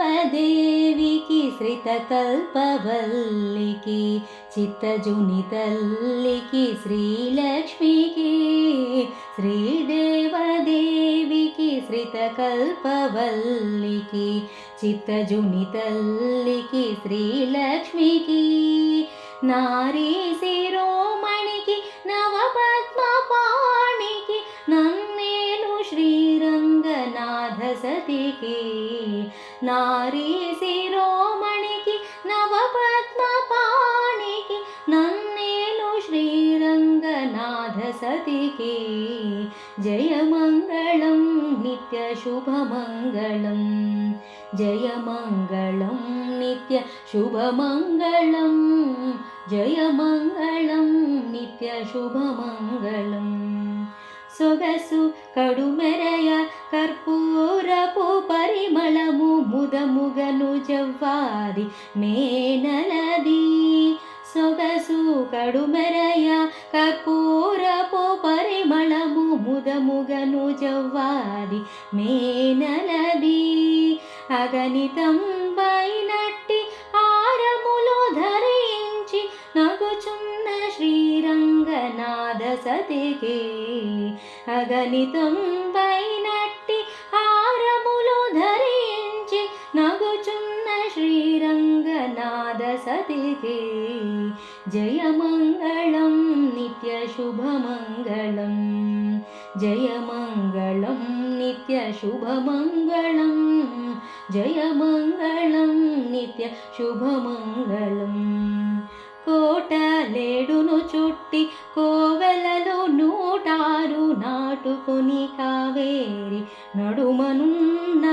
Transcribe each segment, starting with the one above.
శ్రీదేవదేవికి శ్రితకల్పవల్లికి చిత్తజుని తల్లికి శ్రీలక్ష్మికి శ్రీదేవదేవికి శ్రితకల్పవల్లికి చిత్తజుని తల్లికి శ్రీలక్ష్మికి నారీ శిరోమణికి నవపద్మపాణికి నన్నేను శ్రీరంగనాథ సతికి నారీ శిరోమణికి నవపద్మపాణికి నన్నేను శ్రీరంగనాథ సతికి జయమంగళం నిత్య శుభమంగళం జయమంగళం నిత్య శుభమంగళం జయమంగళం నిత్య శుభమంగళం సొగసు కడుమెరయ కర్పూరపు పరిమళము ముదముగను జవ్వాది మేనలది సొగసు కడుమెరయ కర్పూరపు పరిమళము ముదముగను జవ్వాది మేనలది అగణితం బైనట్టి ఆరములు ధరించి నగుచున్న శ్రీరంగనాథ సతికి అగణితం బైనట్టి ఆరములు ధరించి నగుచున్న శ్రీరంగనాథ సతికి జయమంగళం నిత్య శుభమంగళం జయమంగళం నిత్య శుభమంగళం జయమంగళం నిత్య శుభమంగళం కోటలేడును చుట్టి కోవెలలో 106 నాటుకొని కావేరి నడుమనున్న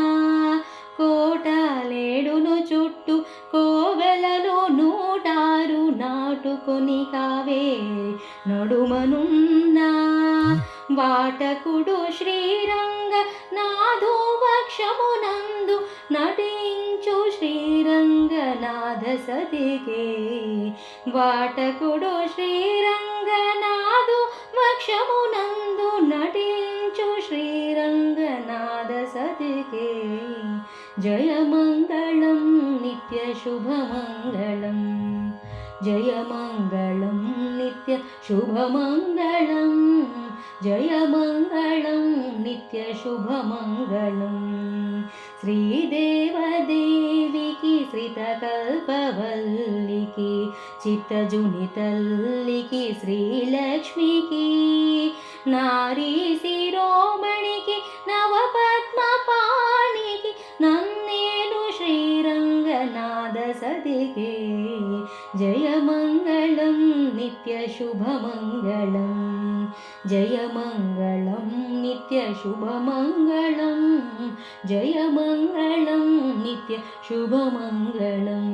కోటలేడును చుట్టు కోవెలలో 106 నాటుకొని కావేరి నడుమనున్న వాటకుడు శ్రీరంగ నాథు వక్షమునందు నటించు శ్రీరంగనాథ సతికి వాటకుడు శ్రీరంగనాథు వక్షమునందు నటించు శ్రీరంగనాథ సతికి జయమంగళం నిత్య శుభమంగళం జయమంగళం నిత్య శుభమంగళం జయమంగళం నిత్య శుభమంగళం శ్రీదేవదేవికి శ్రితకల్పవల్లికి చిత్తజుని తల్లికి శ్రీలక్ష్మికి నారీ శిరోమణికి నవపద్మపాణికి నన్నేను శ్రీరంగనాథ సతికి జయమంగళం నిత్య శుభమంగళం జయమంగళం నిత్య శుభమంగళం జయమంగళం నిత్య శుభమంగళం